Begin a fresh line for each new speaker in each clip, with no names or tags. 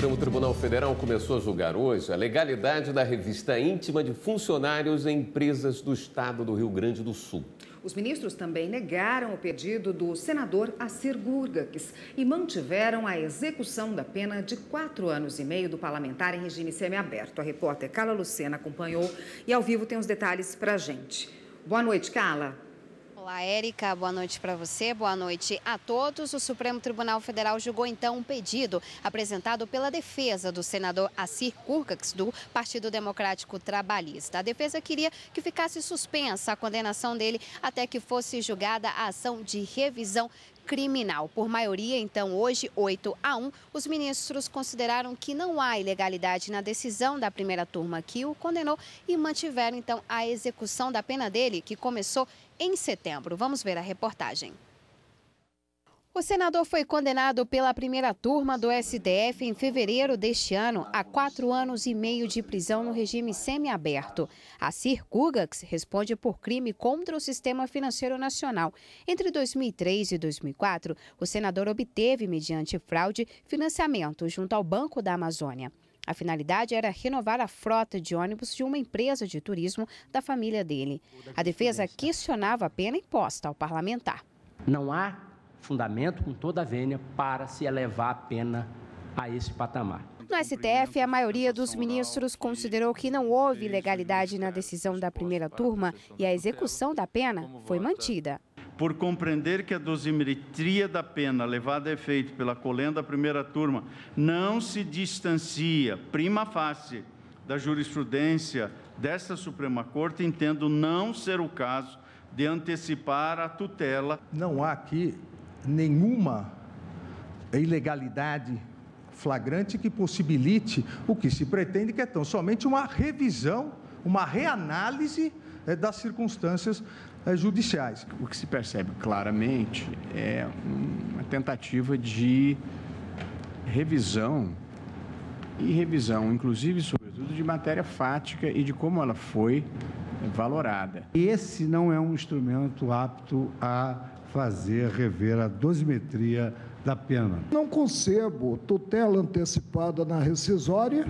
Supremo Tribunal Federal começou a julgar hoje a legalidade da revista íntima de funcionários em empresas do estado do Rio Grande do Sul.
Os ministros também negaram o pedido do senador Assir Gurgax e mantiveram a execução da pena de 4 anos e meio do parlamentar em regime semiaberto. A repórter Carla Lucena acompanhou e ao vivo tem os detalhes para a gente. Boa noite, Carla.
Olá, Érica. Boa noite para você. Boa noite a todos. O Supremo Tribunal Federal julgou então um pedido apresentado pela defesa do senador Assir Gurgax, do Partido Democrático Trabalhista. A defesa queria que ficasse suspensa a condenação dele até que fosse julgada a ação de revisão criminal. Por maioria, então, hoje, 8-1, os ministros consideraram que não há ilegalidade na decisão da primeira turma que o condenou e mantiveram, então, a execução da pena dele, que começou em setembro. Vamos ver a reportagem. O senador foi condenado pela primeira turma do STF em fevereiro deste ano a 4 anos e meio de prisão no regime semiaberto. Assir Gurgax responde por crime contra o sistema financeiro nacional. Entre 2003 e 2004, o senador obteve, mediante fraude, financiamento junto ao Banco da Amazônia. A finalidade era renovar a frota de ônibus de uma empresa de turismo da família dele. A defesa questionava a pena imposta ao parlamentar.
Não há fundamento, com toda a vênia, para se elevar a pena a esse patamar.
No STF, a maioria dos ministros considerou que não houve ilegalidade na decisão da primeira turma e a execução da pena foi mantida.
Por compreender que a dosimetria da pena levada a efeito pela colenda da primeira turma não se distancia, prima facie, da jurisprudência desta Suprema Corte, entendo não ser o caso de antecipar a tutela.
Não há aqui nenhuma ilegalidade flagrante que possibilite o que se pretende, que é tão somente uma revisão, uma reanálise das circunstâncias judiciais.
O que se percebe claramente é uma tentativa de revisão, inclusive, sobretudo, de matéria fática e de como ela foi valorada.
Esse não é um instrumento apto a rever a dosimetria da pena.
Não concebo tutela antecipada na rescisória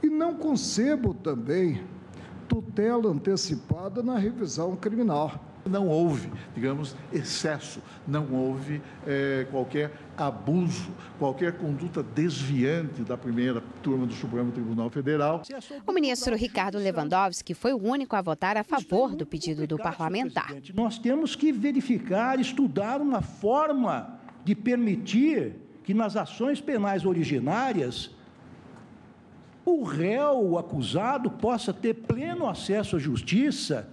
e não concebo também tutela antecipada na revisão criminal.
Não houve, digamos, excesso, não houve qualquer abuso, qualquer conduta desviante da primeira turma do Supremo Tribunal Federal.
O ministro Ricardo Lewandowski foi o único a votar a favor do pedido do parlamentar.
Nós temos que verificar, estudar uma forma de permitir que nas ações penais originárias o réu, o acusado, possa ter pleno acesso à justiça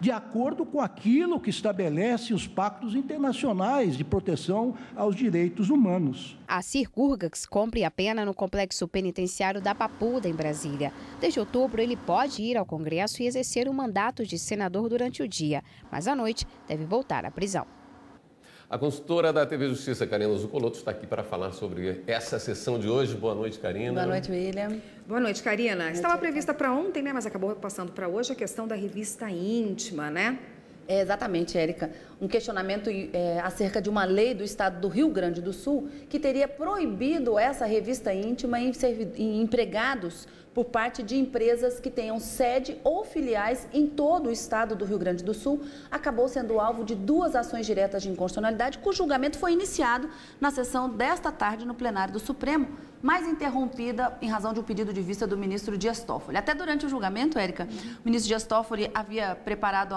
de acordo com aquilo que estabelece os pactos internacionais de proteção aos direitos humanos.
Assir Gurgax cumpre a pena no complexo penitenciário da Papuda, em Brasília. Desde outubro, ele pode ir ao Congresso e exercer o mandato de senador durante o dia, mas à noite deve voltar à prisão.
A consultora da TV Justiça, Karina Zucolotto, está aqui para falar sobre essa sessão de hoje. Boa noite, Karina.
Boa noite, William.
Boa noite, Karina. Estava prevista para ontem, né? Mas acabou passando para hoje a questão da revista íntima, né?
Exatamente, Érica. Um questionamento acerca de uma lei do estado do Rio Grande do Sul que teria proibido essa revista íntima em empregados por parte de empresas que tenham sede ou filiais em todo o estado do Rio Grande do Sul, acabou sendo alvo de 2 ações diretas de inconstitucionalidade, cujo julgamento foi iniciado na sessão desta tarde no plenário do Supremo, mas interrompida em razão de um pedido de vista do ministro Dias Toffoli. Até durante o julgamento, Érica, o ministro Dias Toffoli havia preparado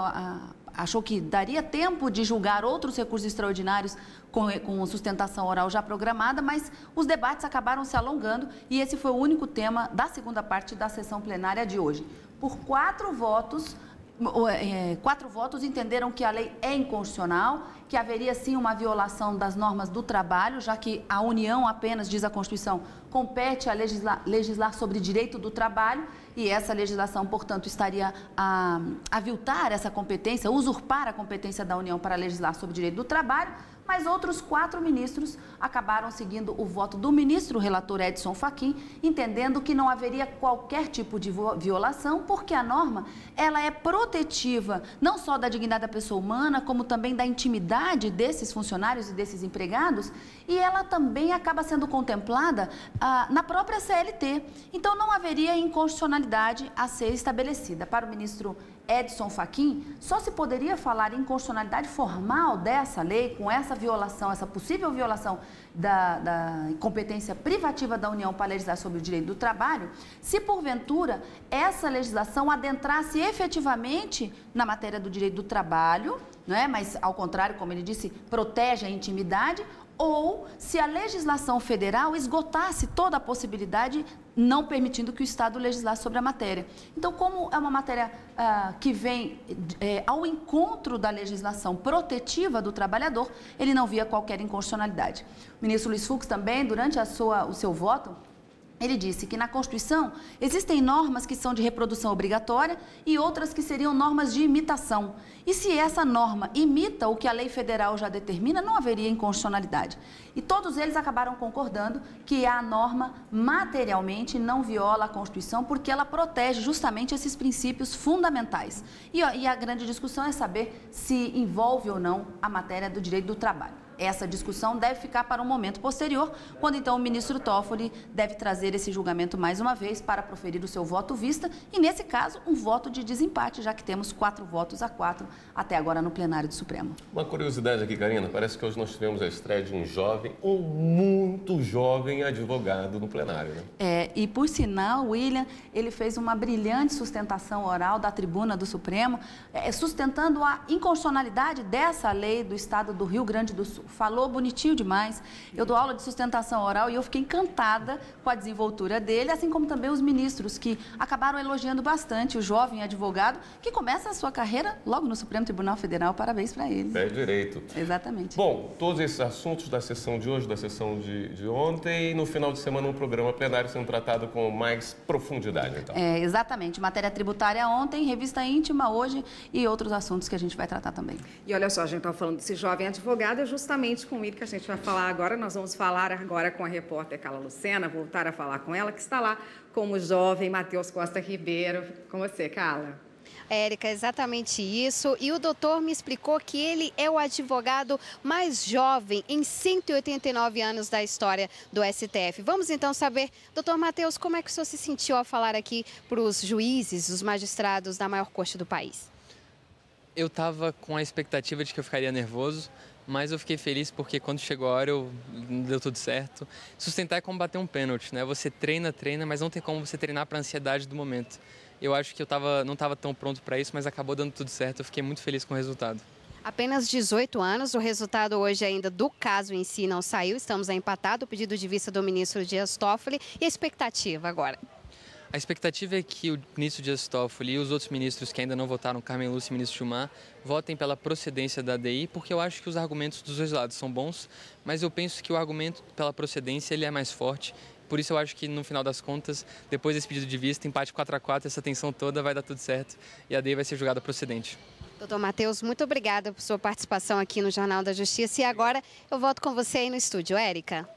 achou que daria tempo de julgar outros recursos extraordinários com sustentação oral já programada, mas os debates acabaram se alongando e esse foi o único tema da segunda parte da sessão plenária de hoje. Por 4 votos, 4 votos entenderam que a lei é inconstitucional, que haveria sim uma violação das normas do trabalho, já que a União apenas, diz a Constituição, compete a legislar sobre direito do trabalho e essa legislação, portanto, estaria a aviltar essa competência, usurpar a competência da União para legislar sobre direito do trabalho, mas outros 4 ministros acabaram seguindo o voto do ministro relator Edson Fachin, entendendo que não haveria qualquer tipo de violação, porque a norma ela é protetiva não só da dignidade da pessoa humana, como também da intimidade inconstitucionalidade desses funcionários e desses empregados, e ela também acaba sendo contemplada na própria CLT. Então, não haveria inconstitucionalidade a ser estabelecida. Para o ministro Edson Fachin, só se poderia falar em inconstitucionalidade formal dessa lei, com essa violação, essa possível violação da competência privativa da União para legislar sobre o direito do trabalho, se porventura essa legislação adentrasse efetivamente na matéria do direito do trabalho, não é? Mas, ao contrário, como ele disse, protege a intimidade, ou se a legislação federal esgotasse toda a possibilidade, não permitindo que o Estado legislasse sobre a matéria. Então, como é uma matéria que vem ao encontro da legislação protetiva do trabalhador, ele não via qualquer inconstitucionalidade. O ministro Luiz Fux também, durante o seu voto, ele disse que na Constituição existem normas que são de reprodução obrigatória e outras que seriam normas de imitação. E se essa norma imita o que a lei federal já determina, não haveria inconstitucionalidade. E todos eles acabaram concordando que a norma materialmente não viola a Constituição porque ela protege justamente esses princípios fundamentais. E a grande discussão é saber se envolve ou não a matéria do direito do trabalho. Essa discussão deve ficar para um momento posterior, quando então o ministro Toffoli deve trazer esse julgamento mais uma vez para proferir o seu voto vista e, nesse caso, um voto de desempate, já que temos 4 votos a 4 até agora no plenário do Supremo.
Uma curiosidade aqui, Karina, parece que hoje nós tivemos a estreia de um muito jovem advogado no plenário, né?
E por sinal, William, ele fez uma brilhante sustentação oral da tribuna do Supremo, sustentando a inconstitucionalidade dessa lei do Estado do Rio Grande do Sul. Falou bonitinho demais. Eu dou aula de sustentação oral e eu fiquei encantada com a desenvoltura dele, assim como também os ministros, que acabaram elogiando bastante o jovem advogado, que começa a sua carreira logo no Supremo Tribunal Federal. Parabéns para ele.
É direito.
Exatamente.
Bom, todos esses assuntos da sessão de hoje, da sessão de ontem, e no final de semana um programa plenário sendo tratado com mais profundidade, então.
Exatamente. Matéria tributária ontem, revista íntima hoje e outros assuntos que a gente vai tratar também.
E olha só, a gente estava falando desse jovem advogado, é justamente com ele que a gente vai falar agora. Nós vamos falar agora com a repórter Carla Lucena, voltar a falar com ela, que está lá com o jovem Matheus Costa Ribeiro. Com você, Carla.
Érica, exatamente isso. E o doutor me explicou que ele é o advogado mais jovem em 189 anos da história do STF. Vamos então saber, doutor Matheus, como é que o senhor se sentiu ao falar aqui para os juízes, os magistrados da maior corte do país?
Eu estava com a expectativa de que eu ficaria nervoso, mas eu fiquei feliz porque quando chegou a hora deu tudo certo. Sustentar é como bater um pênalti, né? Você treina, mas não tem como você treinar para a ansiedade do momento. Eu acho que eu não estava tão pronto para isso, mas acabou dando tudo certo. Eu fiquei muito feliz com o resultado.
Apenas 18 anos, o resultado hoje ainda do caso em si não saiu. Estamos empatados, o pedido de vista do ministro Dias Toffoli. E a expectativa agora?
A expectativa é que o ministro Dias Toffoli e os outros ministros que ainda não votaram, Carmen Lúcia e o ministro Gilmar, votem pela procedência da ADI, porque eu acho que os argumentos dos dois lados são bons, mas eu penso que o argumento pela procedência ele é mais forte. Por isso eu acho que no final das contas, depois desse pedido de vista, empate 4-4, essa tensão toda vai dar tudo certo e a ADI vai ser julgada procedente.
Doutor Matheus, muito obrigada por sua participação aqui no Jornal da Justiça. E agora eu volto com você aí no estúdio, Érica.